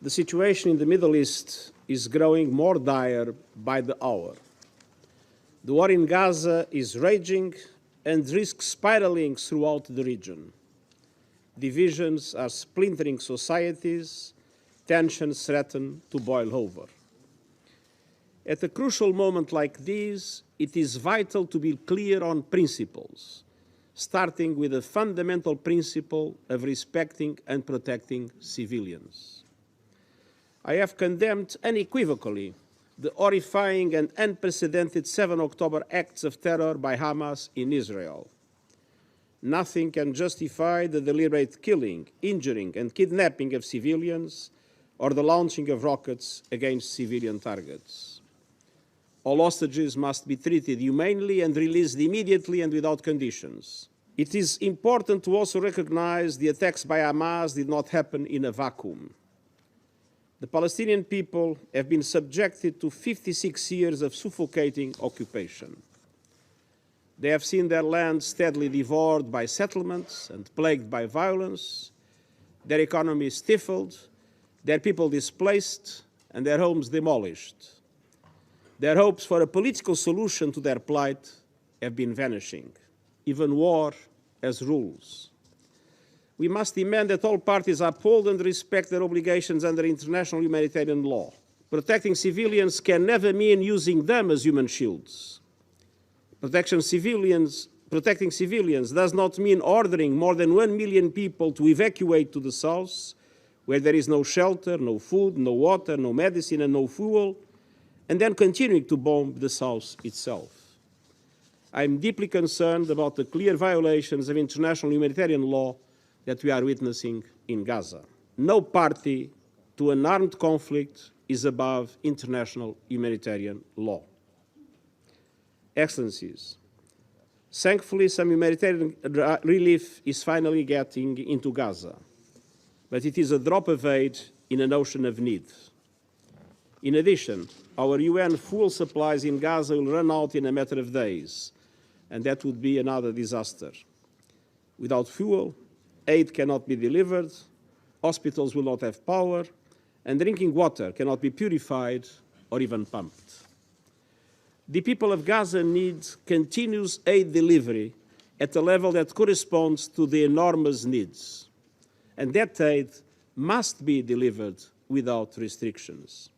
The situation in the Middle East is growing more dire by the hour. The war in Gaza is raging and risks spiraling throughout the region. Divisions are splintering societies, tensions threaten to boil over. At a crucial moment like this, it is vital to be clear on principles, starting with the fundamental principle of respecting and protecting civilians. I have condemned unequivocally the horrifying and unprecedented 7 October acts of terror by Hamas in Israel. Nothing can justify the deliberate killing, injuring, and kidnapping of civilians or the launching of rockets against civilian targets. All hostages must be treated humanely and released immediately and without conditions. It is important to also recognize the attacks by Hamas did not happen in a vacuum. The Palestinian people have been subjected to 56 years of suffocating occupation. They have seen their land steadily devoured by settlements and plagued by violence, their economy stifled, their people displaced, and their homes demolished. Their hopes for a political solution to their plight have been vanishing. Even war has rules. We must demand that all parties uphold and respect their obligations under international humanitarian law. Protecting civilians can never mean using them as human shields. Protecting civilians does not mean ordering more than 1 million people to evacuate to the south, where there is no shelter, no food, no water, no medicine, and no fuel, and then continuing to bomb the south itself. I am deeply concerned about the clear violations of international humanitarian law that we are witnessing in Gaza. No party to an armed conflict is above international humanitarian law. Excellencies, thankfully some humanitarian relief is finally getting into Gaza, but it is a drop of aid in an ocean of need. In addition, our UN fuel supplies in Gaza will run out in a matter of days, and that would be another disaster. Without fuel, aid cannot be delivered, hospitals will not have power, and drinking water cannot be purified or even pumped. The people of Gaza need continuous aid delivery at a level that corresponds to the enormous needs, and that aid must be delivered without restrictions.